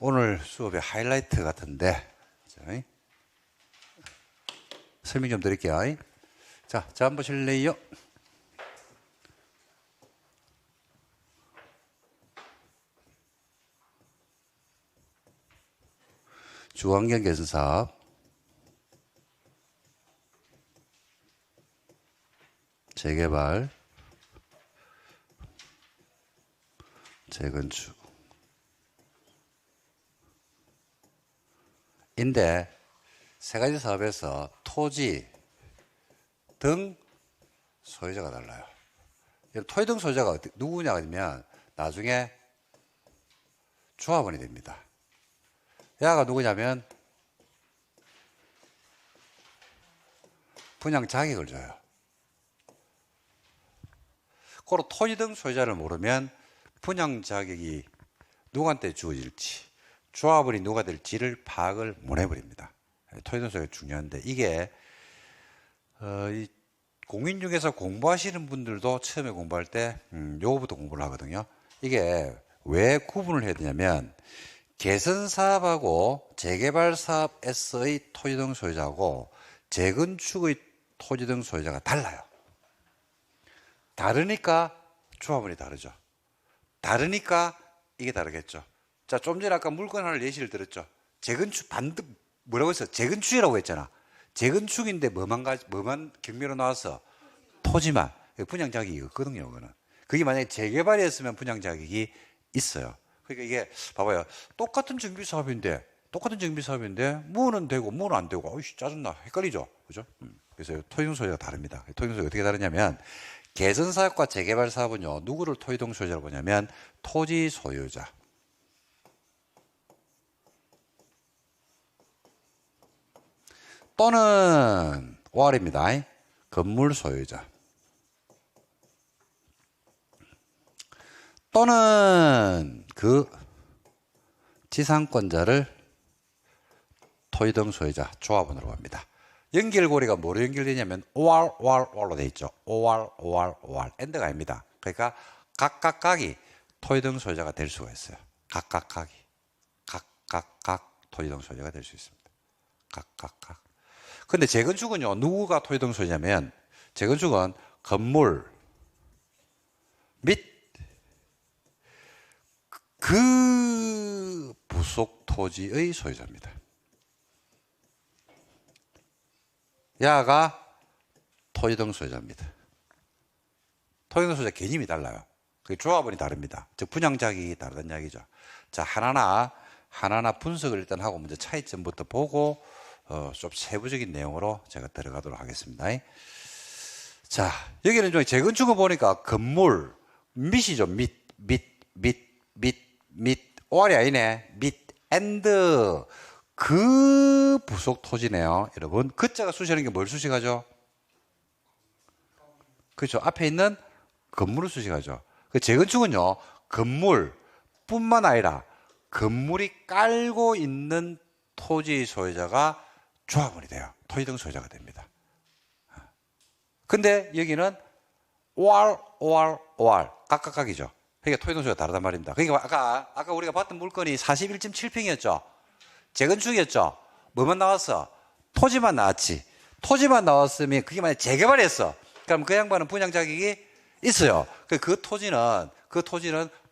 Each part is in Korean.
오늘 수업의 하이라이트 같은데, 자, 설명 좀 드릴게요. 자, 한번 보실래요? 주환경 개선 사업, 재개발, 재건축. 인데 세 가지 사업에서 토지 등 소유자가 달라요. 토지 등 소유자가 누구냐 하면 나중에 조합원이 됩니다. 야가 누구냐면 분양 자격을 줘요. 그리고 토지 등 소유자를 모르면 분양 자격이 누구한테 주어질지, 조합원이 누가 될지를 파악을 못 해버립니다. 토지 등 소유가 중요한데, 이게 이 공인중개사 공부하시는 분들도 처음에 공부할 때 요거부터 공부를 하거든요. 이게 왜 구분을 해야 되냐면, 개선사업하고 재개발사업에서의 토지 등 소유자하고 재건축의 토지 등 소유자가 달라요. 다르니까 조합원이 다르죠. 다르니까 이게 다르겠죠. 자, 좀 전에 아까 물건 하나 예시를 들었죠. 재건축 뭐라고 했어? 재건축이라고 했잖아. 재건축인데 뭐만 경매로 나와서 토지만 분양 자격이 없거든요. 그거는. 그게 만약에 재개발이었으면 분양 자격이 있어요. 그러니까 이게 봐봐요. 똑같은 정비 사업인데 뭐는 되고 뭐는 안 되고, 어이씨 짜증나, 헷갈리죠, 그죠? 그래서 토지 등 소유자가 다릅니다. 토지 등 소유가 어떻게 다르냐면, 개선 사업과 재개발 사업은요, 누구를 토지 등 소유자로 보냐면 토지 소유자, 또는 OR입니다. 건물 소유자, 또는 그 지상권자를 토지 등 소유자, 조합원으로 합니다. 연결고리가 뭐로 연결되냐면 OR로 되어 있죠. OR, 엔드가 아닙니다. 그러니까 각각각이 토지 등 소유자가 될 수가 있어요. 각각 토지 등 소유자가 될 수 있습니다. 각각. 근데 재건축은요, 누구가 토지 등 소유냐면, 재건축은 건물 및 그 부속 토지의 소유자입니다. 야가 토지 등 소유자입니다. 토지 등 소유자 개념이 달라요. 그 조합원이 다릅니다. 즉 분양 자격이 다르다는 이야기죠. 자, 하나하나 분석을 일단 하고 먼저 차이점부터 보고 좀 세부적인 내용으로 제가 들어가도록 하겠습니다. 자, 여기는 좀 재건축을 보니까 건물 밑이죠. 밑 OR이 아니네. 밑 엔드 그 부속 토지네요. 여러분, 그자가 수식하는 게 뭘 수식하죠? 그렇죠. 앞에 있는 건물을 수식하죠. 그 재건축은요, 건물뿐만 아니라 건물이 깔고 있는 토지 소유자가 조합원이 돼요. 토지 등 소유자가 됩니다. 근데 여기는 OR 각각각이죠. 그러니까 토지 등 소유가 다르단 말입니다. 그러니까 아까 우리가 봤던 물건이 41.7평이었죠. 재건축이었죠. 뭐만 나왔어? 토지만 나왔지. 토지만 나왔으면 그게 만약 재개발했어. 그럼 그 양반은 분양 자격이 있어요. 그 토지는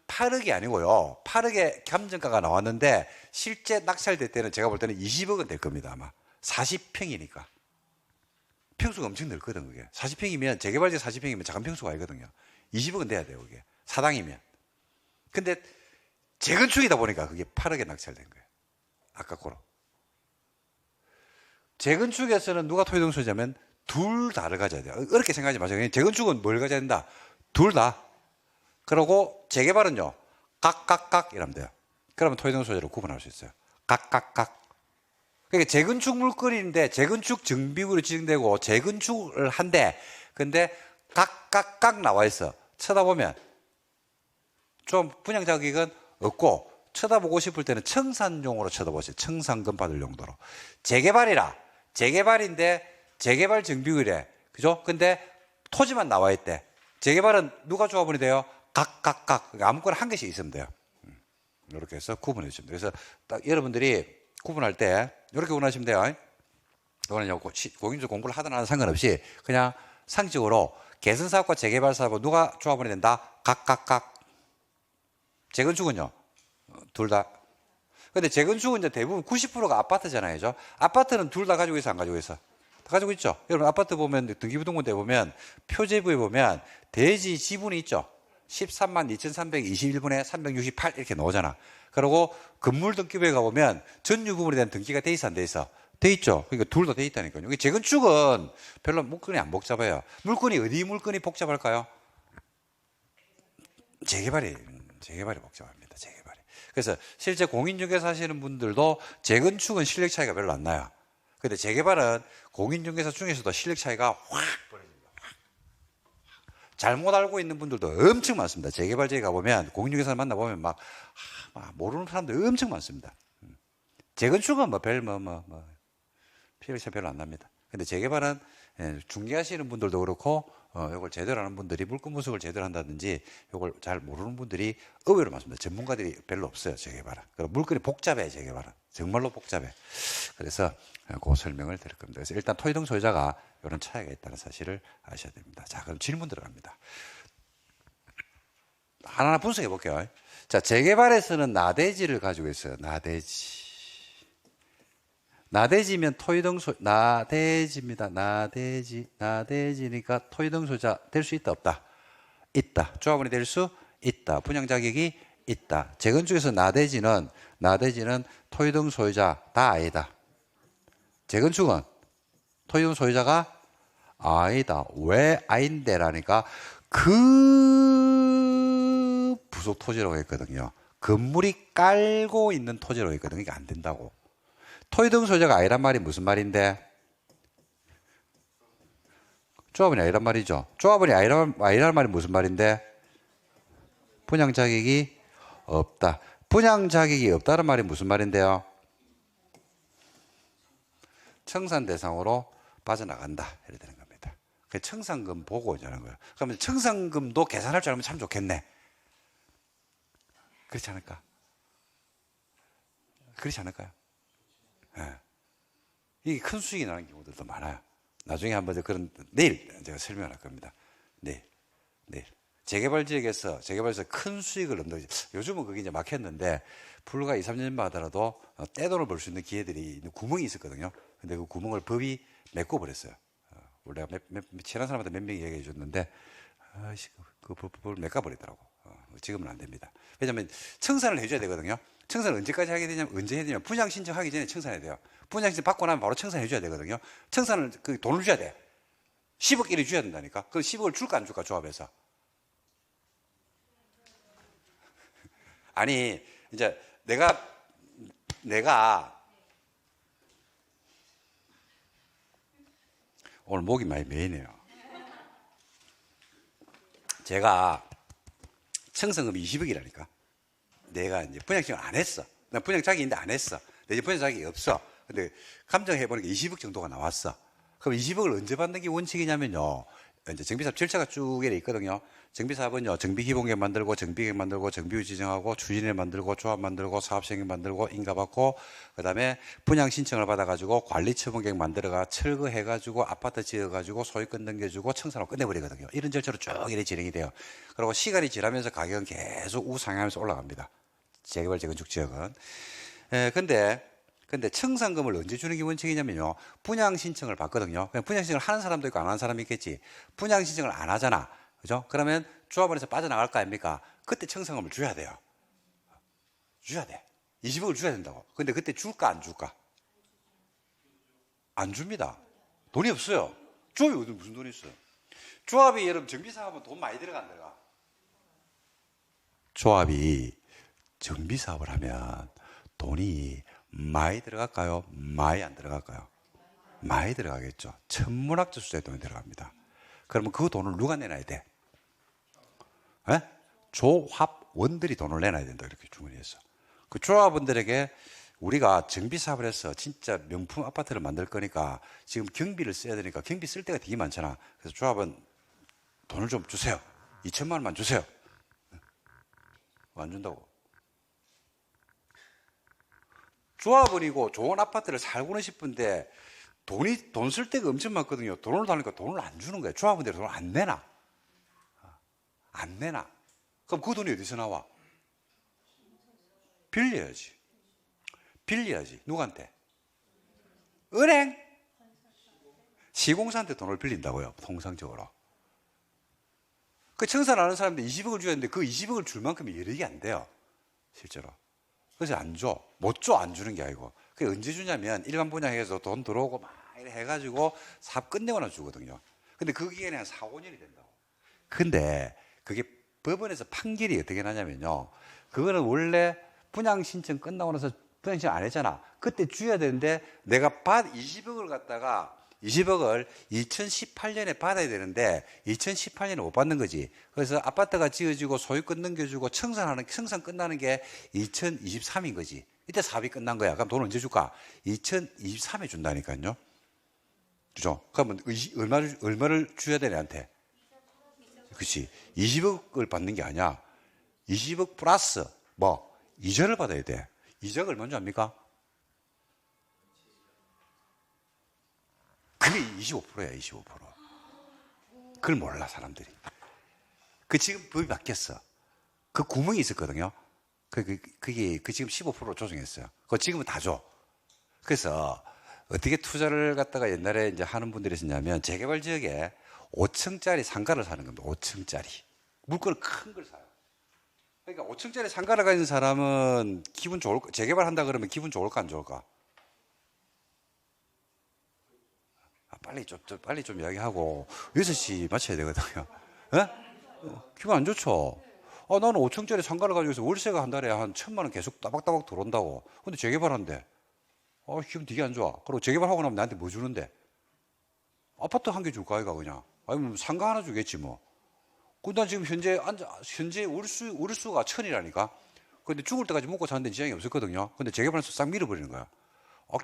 8억이 아니고요. 8억의 감정가가 나왔는데 실제 낙찰될 때는 제가 볼 때는 20억은 될 겁니다. 아마 40평이니까. 평수가 엄청 넓거든. 그게 40평이면 재개발지 40평이면 작은 평수가 아니거든요. 20억은 돼야 돼요. 그게 사당이면. 근데 재건축이다 보니까 그게 8억에 낙찰된 거예요. 아까 거로. 재건축에서는 누가 토지 등 소유자면 둘 다를 가져야 돼요. 어렵게 생각하지 마세요. 재건축은 뭘 가져야 된다? 둘 다. 그리고 재개발은요, 각각 이러면 돼요. 그러면 토지 등 소유자로 구분할 수 있어요. 각각. 그러니까 재건축 물건인데 재건축 정비구로 지정되고 재건축을 한데, 근데 각각 나와 있어. 쳐다보면 좀 분양 자격은 없고, 쳐다보고 싶을 때는 청산용으로 쳐다보세요. 청산금 받을 용도로. 재개발인데 재개발 정비구래. 그죠? 근데 토지만 나와 있대. 재개발은 누가 조합원이 돼요? 각각. 아무거나 한 개씩 있으면 돼요. 이렇게 해서 구분해 주시면 돼요. 그래서 딱 여러분들이 구분할 때 이렇게 구분하시면 돼요. 이거는 공인중개사 공부를 하든 안 하든 상관없이 그냥 상식적으로 개선사업과 재개발사업은 누가 조합원이 된다? 각각. 재건축은요? 둘 다. 근데 재건축은 이제 대부분 90%가 아파트잖아요. 그죠? 아파트는 둘 다 가지고 있어, 안 가지고 있어? 다 가지고 있죠? 여러분, 아파트 보면, 등기부등본대 보면, 표제부에 보면, 대지 지분이 있죠? 13만 2,321분에 368 이렇게 나오잖아. 그리고 건물 등기부에 가보면, 전유부분에 대한 등기가 돼 있어, 안 돼 있어? 돼 있죠? 그러니까 둘 다 돼 있다니까요. 이게 재건축은 별로 물건이 안 복잡해요. 어디 물건이 복잡할까요? 재개발이 복잡합니다. 재개발이. 그래서 실제 공인중개사 하시는 분들도 재건축은 실력 차이가 별로 안 나요. 근데 재개발은 공인중개사 중에서도 실력 차이가 확 벌어집니다. 잘못 알고 있는 분들도 엄청 많습니다. 재개발지에 가보면 공인중개사 만나보면 막 모르는 사람들 엄청 많습니다. 재건축은 실력 차이 별로 안 납니다. 근데 재개발은 중개하시는 분들도 그렇고 이걸 제대로 하는 분들이 물건 분석을 제대로 한다든지 이걸 잘 모르는 분들이 의외로 많습니다. 전문가들이 별로 없어요. 재개발은. 그리고 물건이 복잡해. 재개발은 정말로 복잡해. 그래서 그 설명을 드릴 겁니다. 그래서 일단 토지등 소유자가 이런 차이가 있다는 사실을 아셔야 됩니다. 자, 그럼 질문 들어갑니다. 하나하나 분석해 볼게요. 자, 재개발에서는 나대지를 가지고 있어요. 나대지면 토지등 나대지입니다. 나대지니까 토지등 소유자 될 수 있다, 없다? 있다. 조합원이 될 수 있다. 분양 자격이 있다. 재건축에서 나대지는 토지등 소유자 다 아니다. 재건축은 토지등 소유자가 아니다. 왜 아닌데라니까 그 부속 토지라고 했거든요. 건물이 깔고 있는 토지라고 했거든요. 이게 안 된다고. 토지등 소유자가 아니란 말이 무슨 말인데? 조합원이 아니란 말이죠. 조합원이 아니란 말이 무슨 말인데? 분양 자격이 없다. 분양 자격이 없다는 말이 무슨 말인데요? 청산 대상으로 빠져나간다. 이렇게 되는 겁니다. 그 청산금 보고 이러는 거예요. 그러면 청산금도 계산할 줄 알면 참 좋겠네. 그렇지 않을까? 그렇지 않을까요? 네. 이게 큰 수익이 나는 경우들도 많아요. 나중에 한번 그런 내일 제가 설명할 겁니다. 내일. 재개발 지역에서 큰 수익을 얻는 요즘은 그게 이제 막혔는데 불과 2, 3년만 하더라도 떼돈을 벌 수 있는 기회들이 구멍이 있었거든요. 근데 그 구멍을 법이 메꿔버렸어요. 우리가 친한 사람한테 몇 명이 얘기해 줬는데 그 법을 메꿔버리더라고. 지금은 안 됩니다. 왜냐하면 청산을 해줘야 되거든요. 청산을 언제까지 하게 되냐면 언제 해야 되냐면 분양 신청하기 전에 청산해야 돼요. 분양 신청 받고 나면 바로 청산해 줘야 되거든요. 청산을 돈을 줘야 돼. 10억 이리 줘야 된다니까. 그 10억을 줄까 안 줄까 조합에서. 아니 이제 내가 오늘 목이 많이 메이네요. 제가 청산금이 20억이라니까. 내가 이제 분양 신청을 안 했어. 난 분양 자격이 있는데 안 했어. 내 이제 분양 자격이 없어. 근데 감정해보니까 20억 정도가 나왔어. 그럼 20억을 언제 받는 게 원칙이냐면요. 이제 정비사업 절차가 쭉 이래 있거든요. 정비사업은요, 정비기본계획 만들고, 정비계획 만들고, 정비후 지정하고, 추진을 만들고, 조합 만들고, 사업시행 만들고, 인가 받고, 그 다음에 분양 신청을 받아가지고, 관리처분계획 만들어가, 철거해가지고, 아파트 지어가지고, 소유권 넘겨주고, 청산하고 끝내버리거든요. 이런 절차로 쭉 이래 진행이 돼요. 그리고 시간이 지나면서 가격은 계속 우상향하면서 올라갑니다. 재개발, 재건축 지역은. 근데 청산금을 언제 주는 게 원칙이냐면요. 분양 신청을 받거든요. 그냥 분양 신청을 하는 사람도 있고 안 하는 사람이 있겠지. 분양 신청을 안 하잖아. 그죠? 그러면 조합원에서 빠져나갈 거 아닙니까? 그때 청산금을 줘야 돼요. 줘야 돼. 20억을 줘야 된다고. 근데 그때 줄까 안 줄까? 안 줍니다. 돈이 없어요. 조합이 어디 무슨 돈이 있어요? 조합이 여러분 정비사업은 돈 많이 들어가 안 들어가? 조합이 정비사업을 하면 돈이 많이 들어갈까요? 많이 안 들어갈까요? 많이 들어가겠죠. 천문학적 수준의 돈이 들어갑니다. 그러면 그 돈을 누가 내놔야 돼? 에? 조합원들이 돈을 내놔야 된다. 이렇게 주문했어. 그 조합원들에게 우리가 정비사업을 해서 진짜 명품 아파트를 만들 거니까 지금 경비를 써야 되니까 경비 쓸 때가 되게 많잖아. 그래서 조합은 돈을 좀 주세요. 2천만 원만 주세요. 안 준다고. 조합원이고 좋은 아파트를 살고는 싶은데 돈 쓸 데가 엄청 많거든요. 돈을 달니까 돈을 안 주는 거예요. 조합원들이 돈을 안 내나. 안 내나. 그럼 그 돈이 어디서 나와? 빌려야지. 빌려야지. 누구한테? 은행? 시공사한테 돈을 빌린다고요. 통상적으로. 그 청산 하는 사람들 20억을 줘야 되는데 그 20억을 줄 만큼의 여력이 안 돼요. 실제로. 그래서 안 줘. 못 줘. 안 주는 게 아니고. 그게 언제 주냐면 일반 분양해서 돈 들어오고 막 이래 해가지고 사업 끝내거나 주거든요. 근데 그 기간이 한 4, 5년이 된다고. 근데 그게 법원에서 판결이 어떻게 나냐면요. 그거는 원래 분양 신청 끝나고 나서 분양 신청 안 했잖아. 그때 줘야 되는데 내가 20억을 갖다가 20억을 2018년에 받아야 되는데 2018년에 못 받는 거지. 그래서 아파트가 지어지고 소유권 넘겨주고 청산 끝나는 게 2023인 거지. 이때 사업이 끝난 거야. 그럼 돈 언제 줄까? 2023에 준다니까요. 그죠? 그러면 얼마를 줘야 돼, 내한테? 그렇지. 20억을 받는 게 아니야. 20억 플러스 이자를 받아야 돼. 이자가 얼마인 줄 압니까? 그게 25%야, 25%. 그걸 몰라, 사람들이. 지금 법이 바뀌었어. 그 구멍이 있었거든요. 그게 지금 15%로 조정했어요. 그거 지금은 다 줘. 그래서 어떻게 투자를 갖다가 옛날에 이제 하는 분들이 있었냐면 재개발 지역에 5층짜리 상가를 사는 겁니다. 5층짜리. 물건을 큰 걸 사요. 그러니까 5층짜리 상가를 가진 사람은 기분 좋을까? 재개발 한다 그러면 기분 좋을까, 안 좋을까? 빨리 좀 이야기하고 6시 맞춰야 되거든요. 기분 안 좋죠? 나는 5층짜리 상가를 가지고 있어. 월세가 한 달에 한 1,000만 원 계속 따박따박 들어온다고. 근데 재개발한대. 기분 되게 안 좋아. 그리고 재개발하고 나면 나한테 뭐 주는데? 아파트 한 개 줄까, 아이가 그냥? 아니면 상가 하나 주겠지, 뭐. 근데 난 지금 현재 월수가 1,000이라니까? 근데 죽을 때까지 먹고 사는데 지장이 없었거든요. 근데 재개발해서 싹 밀어버리는 거야.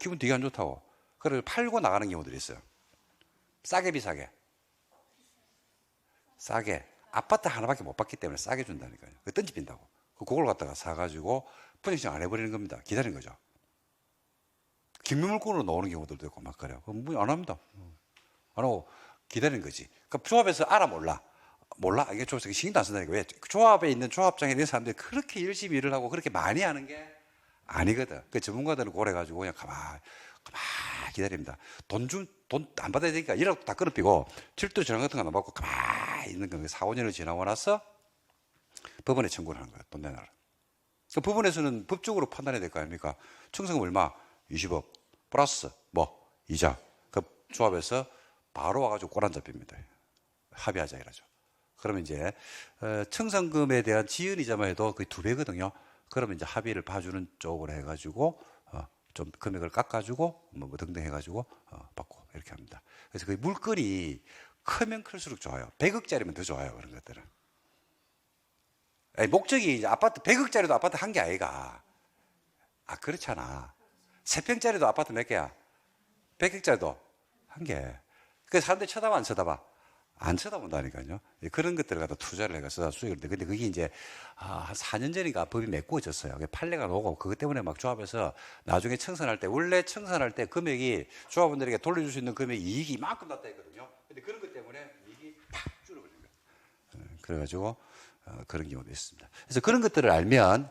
기분 되게 안 좋다고. 그래서 팔고 나가는 경우들이 있어요. 싸게 비싸게. 싸게. 아파트 하나밖에 못 받기 때문에 싸게 준다니까요. 그 던집힌다고. 그걸 갖다가 사가지고 분양신청 안 해버리는 겁니다. 기다리는 거죠. 김매물권으로 나오는 경우들도 있고 막 그래요. 안 합니다. 안 하고 기다리는 거지. 그러니까 조합에서 알아 몰라. 이게 조합에서 신경도 안 쓴다니까. 왜? 조합에 있는 조합장에 있는 사람들이 그렇게 열심히 일을 하고 그렇게 많이 하는 게 아니거든. 그 전문가들은 고래가지고 그냥 가만히 기다립니다. 돈 안 받아야 되니까 일하고 다 끊어피고 철도 전화 같은 거 안 받고 가만히 있는 겁니다. 4, 5년을 지나고 나서 법원에 청구를 하는 거예요. 돈 내놔라. 그 법원에서는 법적으로 판단해야 될 거 아닙니까? 청구금 얼마? 20억 플러스 이자. 그 조합에서 바로 와가지고 꼬란 잡힙니다. 합의하자 이러죠. 그러면 이제 청산금에 대한 지연이자만 해도 거의 2배거든요. 그러면 이제 합의를 봐주는 쪽으로 해가지고 좀 금액을 깎아주고 뭐 등등 해가지고 받고 이렇게 합니다. 그래서 그 물건이 크면 클수록 좋아요. 100억짜리면 더 좋아요. 그런 것들은. 목적이 이제 아파트 100억짜리도 아파트 한 개 아이가. 그렇잖아. 3평짜리도 아파트 몇 개야? 100억짜리도 한 개. 그래서 사람들이 쳐다봐 안 쳐다봐? 안 쳐다본다니까요. 그런 것들을 갖다 투자를 해서 수익을 내. 근데 그게 이제 한 4년 전인가 법이 메꾸어졌어요. 판례가 나오고 그것 때문에 막 조합에서 나중에 청산할 때 원래 청산할 때 금액이 조합원들에게 돌려줄 수 있는 금액 이익이 이만큼 났다 했거든요. 근데 그런 것 때문에 이익이 팍 줄어버린 거예요. 그래가지고 그런 경우도 있습니다. 그래서 그런 것들을 알면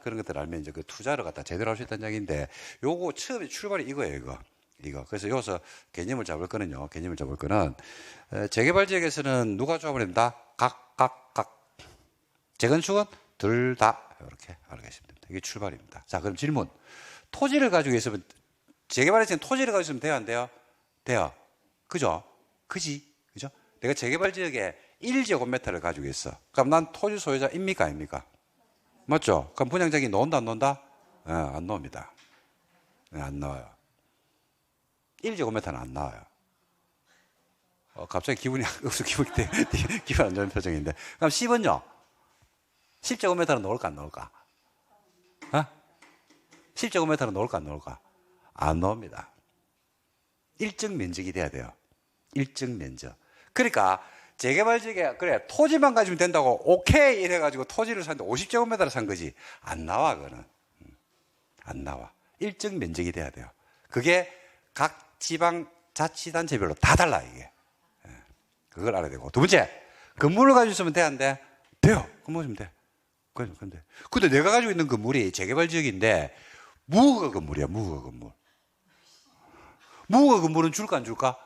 이제 그 투자를 갖다 제대로 할 수 있다는 이야기인데 요거 처음에 출발이 이거예요, 이거. 그래서 여기서 개념을 잡을 거는 재개발 지역에서는 누가 조합을 합니다? 각. 재건축은 둘 다. 이렇게 알고 계시면 됩니다. 이게 출발입니다. 자, 그럼 질문. 토지를 가지고 있으면, 재개발에서는 토지를 가지고 있으면 돼요, 안 돼요? 돼요. 그죠? 그죠? 내가 재개발 지역에 1제곱미터를 가지고 있어. 그럼 난 토지 소유자입니까, 아닙니까? 맞죠? 그럼 분양자기 놓은다, 안 놓은다? 안 놓습니다. 안 나와요. 1제곱미터는 안 나와요. 갑자기 기분 안 좋은 표정인데. 그럼 10은요? 10제곱미터는 넣을까, 안 넣을까? 10제곱미터는 넣을까, 안 넣을까? 안 넣습니다. 일정 면적이 돼야 돼요. 일정 면적. 그러니까, 재개발 지역에, 그래, 토지만 가지면 된다고, 오케이! 이래가지고 토지를 샀는데 50제곱미터를 산 거지. 안 나와, 그거는. 안 나와. 일정 면적이 돼야 돼요. 그게 각 지방 자치단체별로 다 달라 이게. 그걸 알아야 되고. 두 번째, 건물을 가지고 있으면 돼, 안 돼? 돼요. 건물 있으면 돼. 근데 내가 가지고 있는 건물이 재개발 지역인데 무허가 건물이야, 무허가 건물. 무허가 건물은 줄까 안 줄까?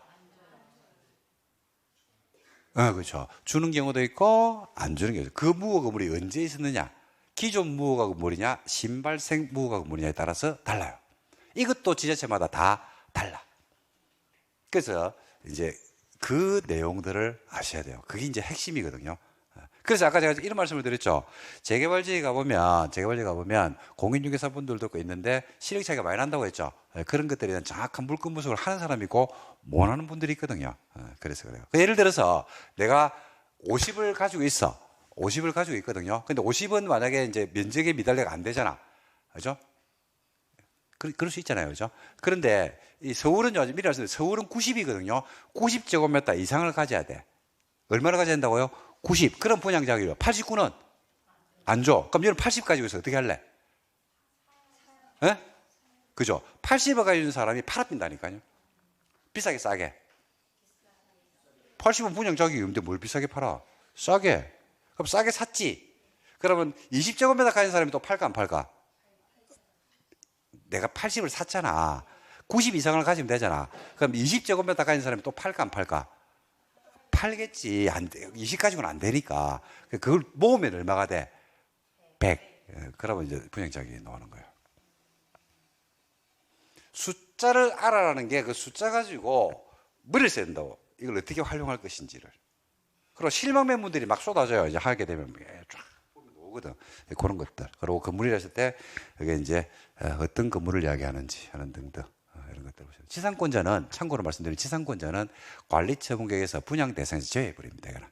그렇죠. 주는 경우도 있고 안 주는 경우도 있고. 그 무허가 건물이 언제 있었느냐? 기존 무허가 건물이냐, 신발생 무허가 건물이냐에 따라서 달라요. 이것도 지자체마다 다 달라. 그래서 이제 그 내용들을 아셔야 돼요. 그게 이제 핵심이거든요. 그래서 아까 제가 이런 말씀을 드렸죠. 재개발지에 가보면 공인중개사분들도 있는데 실력 차이가 많이 난다고 했죠. 그런 것들에 대한 정확한 물건 분석을 하는 사람이 있고 못 하는 분들이 있거든요. 그래서 그래요. 예를 들어서 내가 50을 가지고 있어. 50을 가지고 있거든요. 근데 50은 만약에 이제 면적의 미달래가 안 되잖아. 그죠? 그럴 수 있잖아요. 그죠? 그런데 이 서울은요, 미리 말씀드린 서울은 90이거든요. 90제곱미터 이상을 가져야 돼. 얼마나 가져야 된다고요? 90. 그럼 분양자격이요. 89는 안 줘. 그럼 얘는 80 가지고 있어. 어떻게 할래? 예? 그죠? 80을 가지고 있는 사람이 팔아빈다니까요. 비싸게 싸게. 80은 분양자격이 없는데 뭘 비싸게 팔아? 싸게. 그럼 싸게 샀지. 그러면 20제곱미터 가진 사람이 또 팔까 안 팔까? 내가 80을 샀잖아. 90 이상을 가지면 되잖아. 그럼 20제곱미터 가진 사람이 또 팔까 안 팔까? 팔겠지. 안 돼. 20 가지고는 안 되니까. 그걸 모으면 얼마가 돼? 100. 그러면 이제 분양자격이 나오는 거예요. 숫자를 알아라는 게 그 숫자 가지고 머리를 써야 된다고. 이걸 어떻게 활용할 것인지를. 그리고 실망맨분들이 막 쏟아져요. 이제 하게 되면 쫙 보면 오거든. 그런 것들. 그리고 건물이라 했을 때 이게 이제 어떤 건물을 이야기하는지 하는 등등. 이런 것들 보시면. 지상권자는, 참고로 말씀드리면 지상권자는 관리처분계획에서 분양 대상에서 제외해버립니다. 이거는.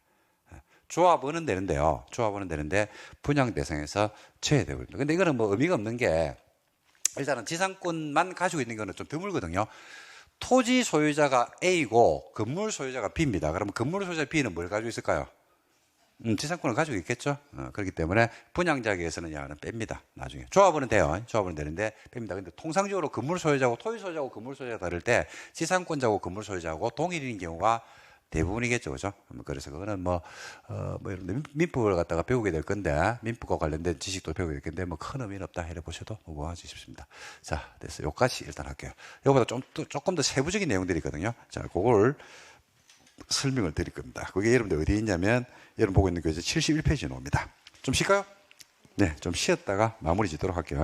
조합원은 되는데요. 조합원은 되는데 분양 대상에서 제외되어버립니다. 근데 이거는 뭐 의미가 없는 게 일단은 지상권만 가지고 있는 거는 좀 드물거든요. 토지 소유자가 A고 건물 소유자가 B입니다. 그러면 건물 소유자 B는 뭘 가지고 있을까요? 지상권을 가지고 있겠죠. 그렇기 때문에 분양자격에서는 야는 뺍니다. 나중에 조합원은 돼요. 조합원은 되는데 뺍니다. 근데 통상적으로 건물 소유자고 토지 소유자고 건물 소유자가 다를 때 지상권자고 건물 소유자고 동일인 경우가 대부분이겠죠, 그죠? 그래서 그거는 뭐 이런 민법을 갖다가 배우게 될 건데 민법과 관련된 지식도 배우게 될 건데 뭐 큰 의미는 없다 해서 보셔도 무방하지 싶습니다. 자, 됐어. 여기까지 일단 할게요. 이거보다 조금 더 세부적인 내용들이 있거든요. 자, 그걸 설명을 드릴 겁니다. 그게 여러분들 어디에 있냐면 여러분 보고 있는 교재 71페이지에 나옵니다. 좀 쉴까요? 네, 좀 쉬었다가 마무리 짓도록 할게요.